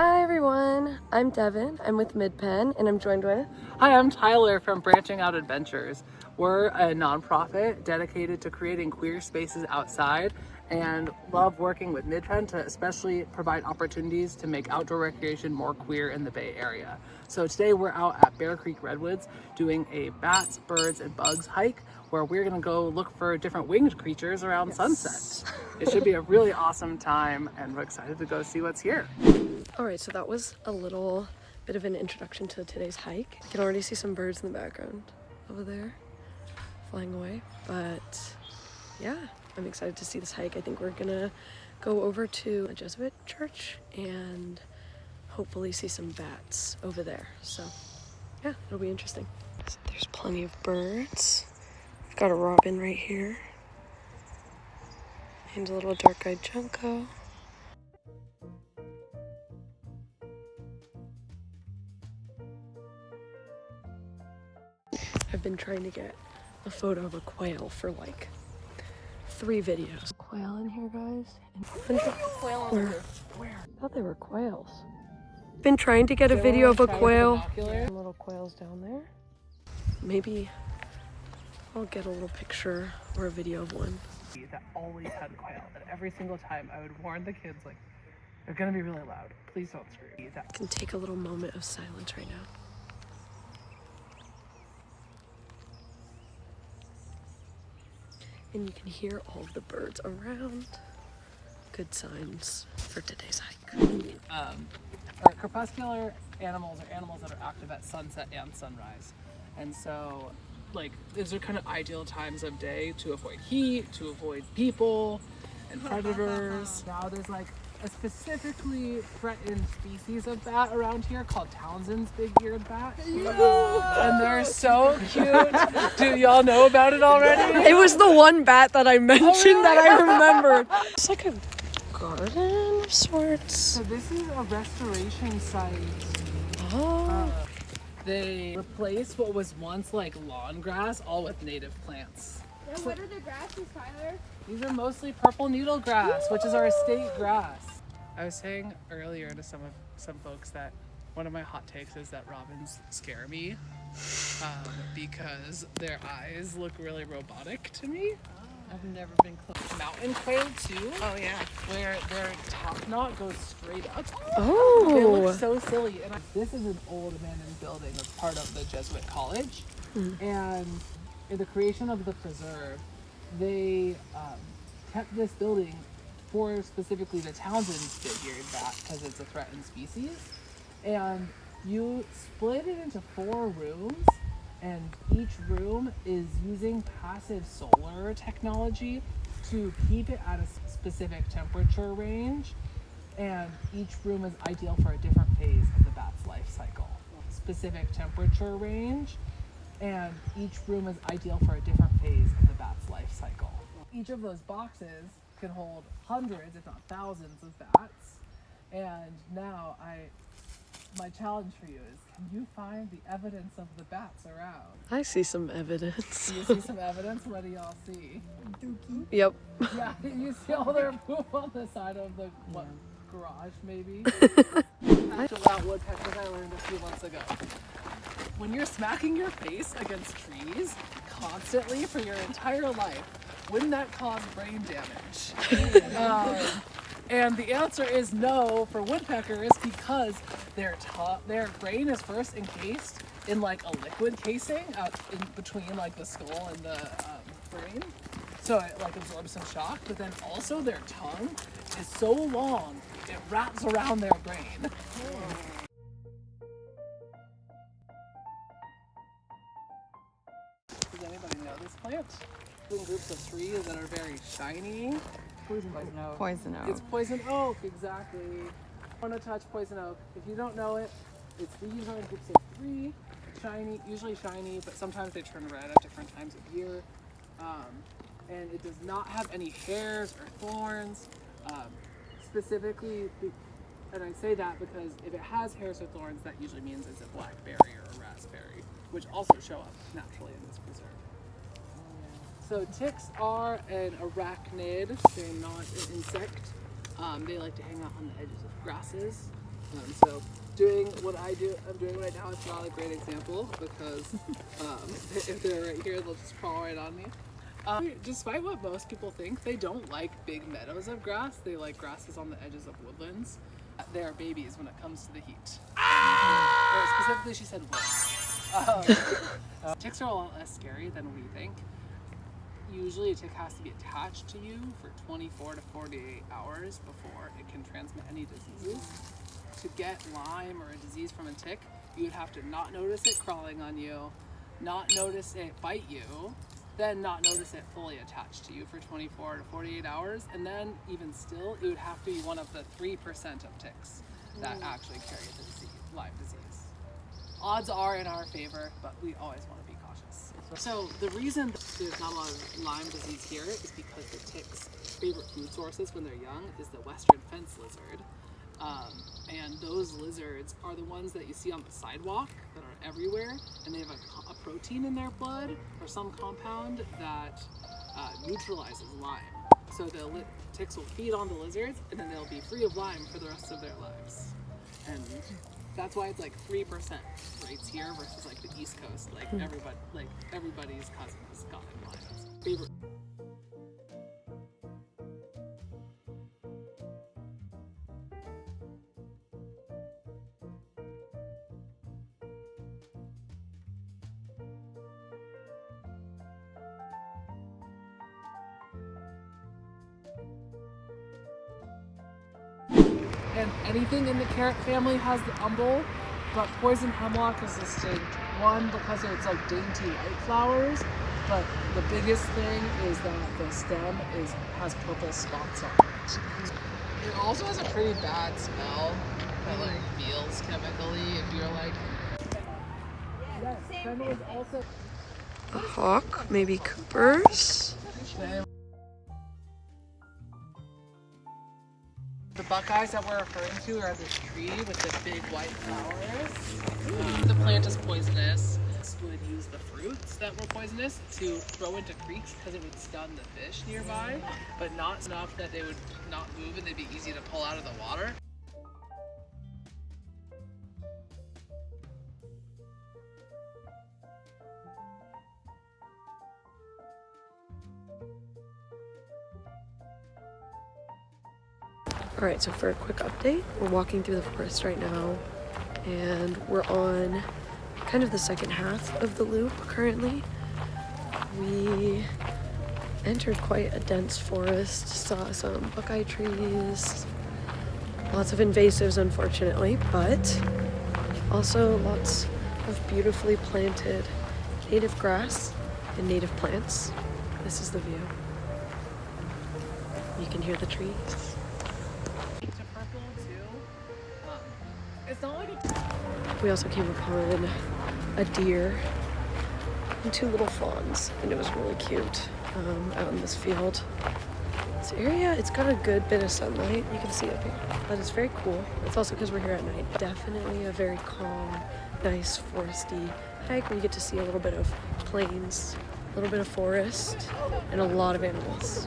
Hi everyone, I'm Devin. I'm with MidPenn and I'm joined with... Hi, I'm Tyler from Branching Out Adventures. We're a nonprofit dedicated to creating queer spaces outside and love working with MidPenn to especially provide opportunities to make outdoor recreation more queer in the Bay Area. So today we're out at Bear Creek Redwoods doing a bats, birds, and bugs hike where we're gonna go look for different winged creatures around sunset. It should be a really awesome time and we're excited to go see what's here. Alright, so that was a little bit of an introduction to today's hike. You can already see some birds in the background over there flying away, but yeah, I'm excited to see this hike. I think we're gonna go over to a Jesuit church and hopefully see some bats over there. So yeah, it'll be interesting. So there's plenty of birds. We've got a robin right here and a little dark-eyed junco. I've been trying to get a photo of a quail for like 3 videos. Quail in here, guys. Quail Where? I thought they were quails. Been trying to get a video of a quail. Little quails down there. Maybe I'll get a little picture or a video of one. That always had quail, and every single time I would warn the kids, like, they're gonna be really loud. Please don't scream. I can take a little moment of silence right now. And you can hear all of the birds around. Good signs for today's hike. Our crepuscular animals are animals that are active at sunset and sunrise. And so, like, these are kind of ideal times of day to avoid heat, to avoid people and predators. Now there's like a specifically threatened species of bat around here called Townsend's big-eared bat. And they're so cute. Do y'all know about it already? It was the one bat that I mentioned that I remembered. It's like a garden of sorts. So this is a restoration site. Oh. They replaced what was once like lawn grass all with native plants. And what are the grasses, Tyler? These are mostly purple needle grass, which is our state grass. I was saying earlier to some folks that one of my hot takes is that robins scare me because their eyes look really robotic to me. I've never been close. Mountain quail too. Oh yeah. Where their top knot goes straight up. Oh. They look so silly. And this is an old abandoned building that's part of the Jesuit college. And in the creation of the preserve, they kept this building for specifically the Townsend's big-eared bat because it's a threatened species. And you split it into 4 rooms, and each room is using passive solar technology to keep it at a specific temperature range. And each room is ideal for a different phase of the bat's life cycle. Specific temperature range, and each room is ideal for a different phase of the bat's life cycle. Each of those boxes can hold hundreds, if not thousands, of bats. And now my challenge for you is, can you find the evidence of the bats around? I see some evidence. Do you see some evidence? What do y'all see? Yep. Yeah, you see all their poop on the side of the garage, maybe? About woodpeckers I learned a few months ago. When you're smacking your face against trees constantly for your entire life, wouldn't that cause brain damage? And the answer is no for woodpeckers because their brain is first encased in like a liquid casing out in between like the skull and the brain. So it like absorbs some shock, but then also their tongue is so long, it wraps around their brain. Does anybody know this plant? In groups of trees that are very shiny. Poison oak. Poison oak. It's poison oak, exactly. I want to touch poison oak. If you don't know it, these are in groups of 3. Usually shiny, but sometimes they turn red at different times of year. And it does not have any hairs or thorns. Specifically, and I say that because if it has hairs or thorns, that usually means it's a blackberry or a raspberry, which also show up naturally in this preserve. So ticks are an arachnid. They're not an insect. They like to hang out on the edges of grasses. So doing what I'm doing right now is not a great example because if they're right here, they'll just crawl right on me. Despite what most people think, they don't like big meadows of grass. They like grasses on the edges of woodlands. They are babies when it comes to the heat. Or specifically, she said wolves. Ticks are a lot less scary than we think. Usually a tick has to be attached to you for 24 to 48 hours before it can transmit any diseases. To get Lyme or a disease from a tick, you would have to not notice it crawling on you, not notice it bite you, then not notice it fully attached to you for 24 to 48 hours, and then even still, it would have to be one of the 3% of ticks that actually carry the disease, Lyme disease. Odds are in our favor, but we always want to be cautious. So the reason there's not a lot of Lyme disease here is because the ticks' favorite food sources when they're young is the western fence lizard. And those lizards are the ones that you see on the sidewalk that are everywhere, and they have a protein in their blood or some compound that neutralizes Lyme. So the ticks will feed on the lizards, and then they'll be free of Lyme for the rest of their lives. And that's why it's like 3% rates here versus like the East Coast. Like everybody's cousin has gotten Lyme. Favorite. And anything in the carrot family has the umbel, but poison hemlock is distinct. One, because it's like dainty white flowers, but the biggest thing is that the stem has purple spots on it. It also has a pretty bad smell that like feels chemically if you're like. Yes, fennel is also. A hawk, maybe Cooper's. The buckeyes that we're referring to are this tree with the big white flowers. The plant is poisonous. Would use the fruits that were poisonous to throw into creeks because it would stun the fish nearby, but not enough that they would not move and they'd be easy to pull out of the water. All right, so for a quick update, we're walking through the forest right now, and we're on kind of the second half of the loop currently. We entered quite a dense forest, saw some buckeye trees, lots of invasives unfortunately, but also lots of beautifully planted native grass and native plants. This is the view. You can hear the trees. It's not like a. We also came upon a deer and two little fawns, and it was really cute out in this field. This area, it's got a good bit of sunlight, you can see up here, but it's very cool. It's also because we're here at night. Definitely a very calm, nice foresty hike where you get to see a little bit of plains, a little bit of forest, and a lot of animals.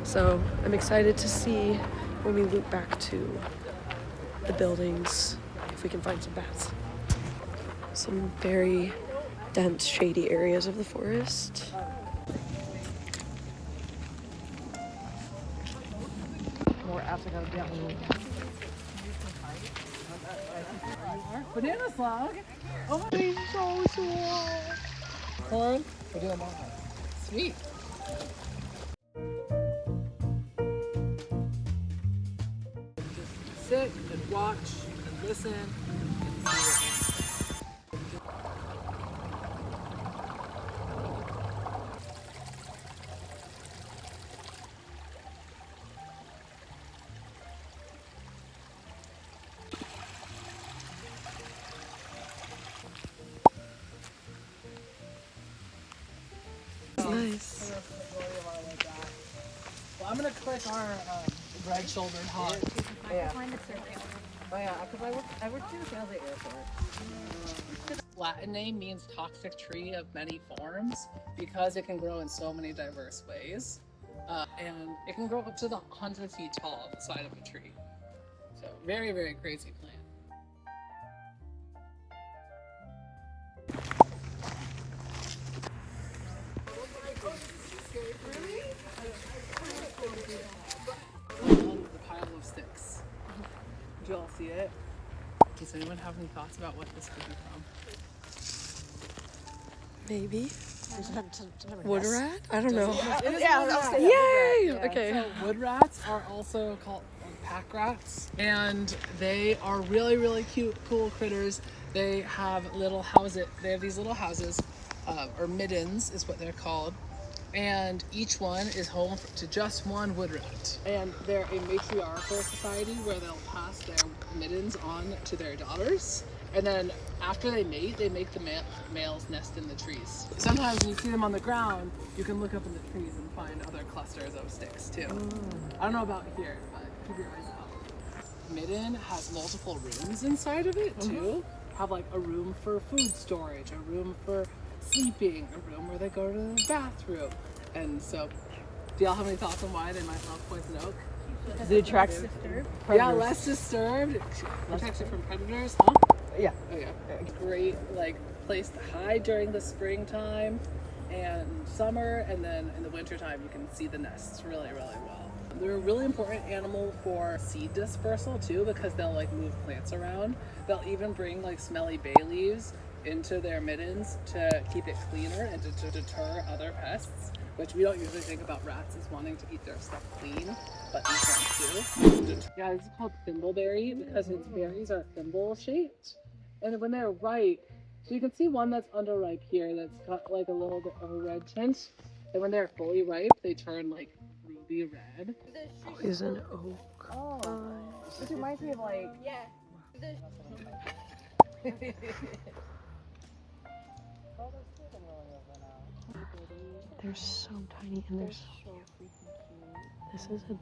So I'm excited to see when we loop back to the buildings if we can find some bats. Some very dense, shady areas of the forest. More after that. Banana slug. Oh my god, so cool. Corn. Sweet. Sit and watch and listen and see Nice. Well, I'm gonna click our red-shouldered hawk. Yeah. Oh yeah, because I worked in the San Jose airport. Latin name means toxic tree of many forms because it can grow in so many diverse ways. And it can grow up to 100 feet tall on the side of a tree. So very, very crazy plant. On the pile of sticks. Did you all see it? Does anyone have any thoughts about what this could be from? Maybe. Wood rat? I don't know. Yeah, Yay! Okay. So wood rats are also called pack rats, and they are really, really cute, cool critters. They have little houses. They have these little houses, or middens is what they're called, and each one is home to just one wood rat. And they're a matriarchal society where they'll pass their middens on to their daughters. And then after they mate, they make the males nest in the trees. Sometimes when you see them on the ground, you can look up in the trees and find other clusters of sticks too. I don't know about here, but keep your eyes out. Midden has multiple rooms inside of it too. Have like a room for food storage, a room for sleeping, a room where they go to the bathroom. And so, do y'all have any thoughts on why they might love poison oak? Because it attracts Yeah, predators. less disturbed. Protects you from predators, huh? Yeah. Oh yeah. Great like place to hide during the springtime and summer, and then in the wintertime you can see the nests really, really well. They're a really important animal for seed dispersal too, because they'll like move plants around. They'll even bring like smelly bay leaves into their middens to keep it cleaner and to deter other pests, which we don't usually think about rats as wanting to eat their stuff clean, but these ones do. Yeah, it's called thimbleberry because its berries are thimble shaped. And when they're ripe, so you can see one that's underripe here that's got like a little bit of a red tint. And when they're fully ripe, they turn like ruby red. Poison oak. Oh. This reminds me of like. Yeah. They're so tiny and they're so freaking cute. This is a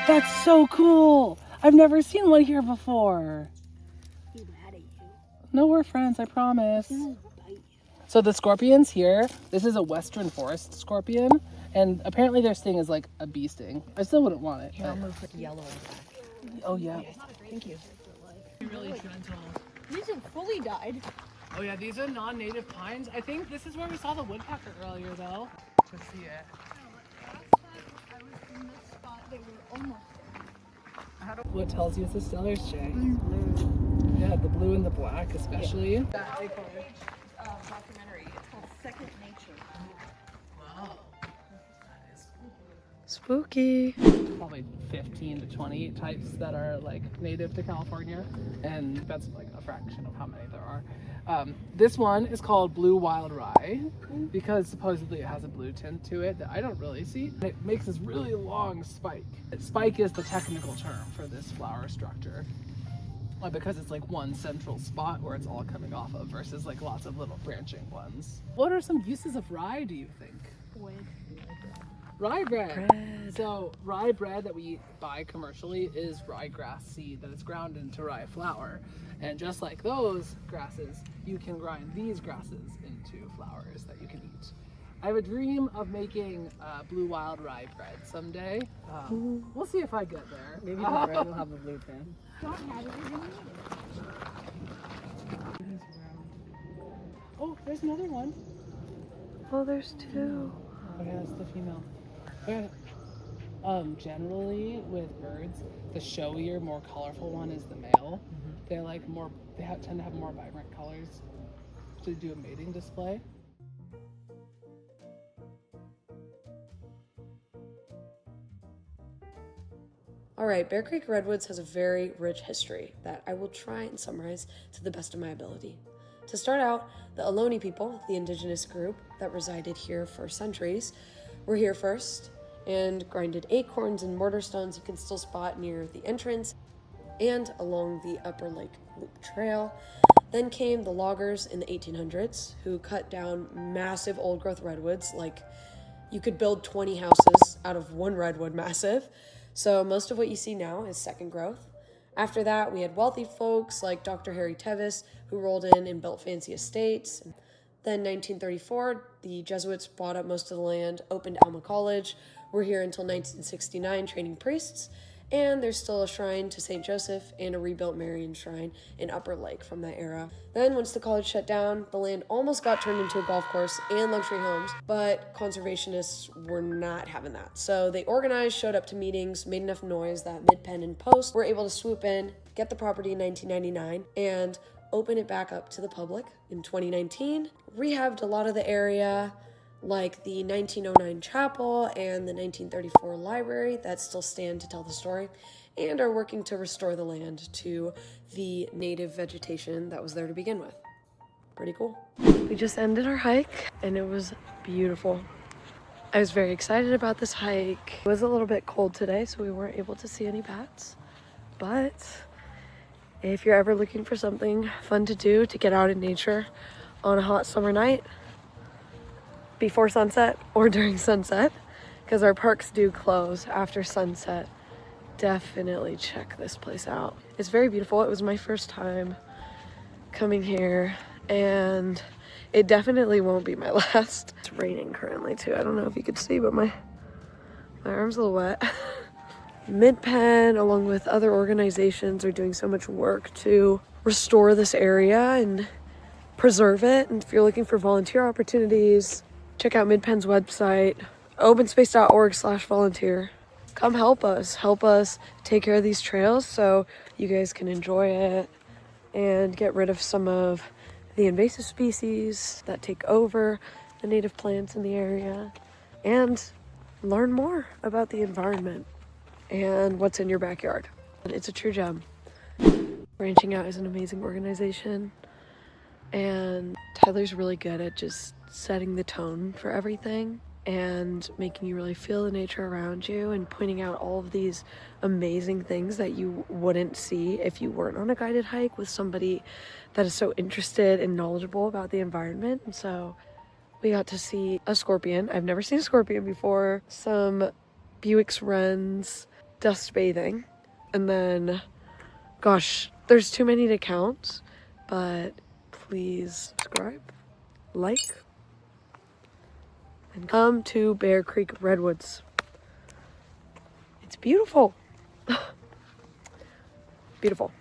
That's so cool! I've never seen one here before. He's mad at you. No, we're friends, I promise. He'll bite you. So the scorpions here, this is a western forest scorpion, and apparently their sting is like a bee sting. I still wouldn't want it. Here, I'll but- move the yellow one back. Oh yeah. Thank you. Really gentle. These have fully died. Oh yeah, these are non-native pines. I think this is where we saw the woodpecker earlier though. To see it. I was in this spot. They were almost. What tells you it's a Stellar's Jay? Yeah, the blue and the black especially. Documentary. It's called Second Nature. Wow. That is spooky. probably 15 to 20 types that are like native to California, and that's like a fraction of how many there are. This one is called blue wild rye because supposedly it has a blue tint to it that I don't really see. It makes this really long spike. Spike is the technical term for this flower structure because it's like one central spot where it's all coming off of versus like lots of little branching ones. What are some uses of rye, do you think? Rye bread. So rye bread that we buy commercially is ryegrass seed that is ground into rye flour. And just like those grasses, you can grind these grasses into flours that you can eat. I have a dream of making blue wild rye bread someday. We'll see if I get there. Maybe tomorrow you'll have a blue pen. Oh, there's another one. Oh, there's two. Oh yeah, it's the female. Okay. Generally with birds, the showier, more colorful one is the male. They're like more, tend to have more vibrant colors to do a mating display. All right, Bear Creek Redwoods has a very rich history that I will try and summarize to the best of my ability. To start out, the Ohlone people, the indigenous group that resided here for centuries, were here first and grinded acorns and mortar stones you can still spot near the entrance and along the Upper Lake Loop Trail. Then came the loggers in the 1800s who cut down massive old-growth redwoods, like you could build 20 houses out of one redwood massive. So most of what you see now is second growth. After that, we had wealthy folks like Dr. Harry Tevis, who rolled in and built fancy estates. Then 1934, the Jesuits bought up most of the land, opened Alma College. We're here until 1969 training priests, and there's still a shrine to St. Joseph and a rebuilt Marian shrine in Upper Lake from that era. Then once the college shut down, the land almost got turned into a golf course and luxury homes, but conservationists were not having that. So they organized, showed up to meetings, made enough noise that Mid-Penn and Post were able to swoop in, get the property in 1999, and open it back up to the public in 2019, rehabbed a lot of the area, like the 1909 chapel and the 1934 library that still stand to tell the story, and are working to restore the land to the native vegetation that was there to begin with. Pretty cool. We just ended our hike and it was beautiful. I was very excited about this hike. It was a little bit cold today, so we weren't able to see any bats, but if you're ever looking for something fun to do to get out in nature on a hot summer night, before sunset or during sunset, because our parks do close after sunset, definitely check this place out. It's very beautiful. It was my first time coming here, and it definitely won't be my last. It's raining currently too. I don't know if you could see, but my arm's a little wet. Mid-Penn, along with other organizations, are doing so much work to restore this area and preserve it. And if you're looking for volunteer opportunities, check out Mid-Penn's website, openspace.org/volunteer. Come help us take care of these trails so you guys can enjoy it and get rid of some of the invasive species that take over the native plants in the area, and learn more about the environment and what's in your backyard. It's a true gem. Branching Out is an amazing organization, and Tyler's really good at just setting the tone for everything and making you really feel the nature around you and pointing out all of these amazing things that you wouldn't see if you weren't on a guided hike with somebody that is so interested and knowledgeable about the environment. And so we got to see a scorpion. I've never seen a scorpion before. Some Buick's wrens, dust bathing, and then, gosh, there's too many to count, but please subscribe, like, and come to Bear Creek Redwoods. It's beautiful. Beautiful.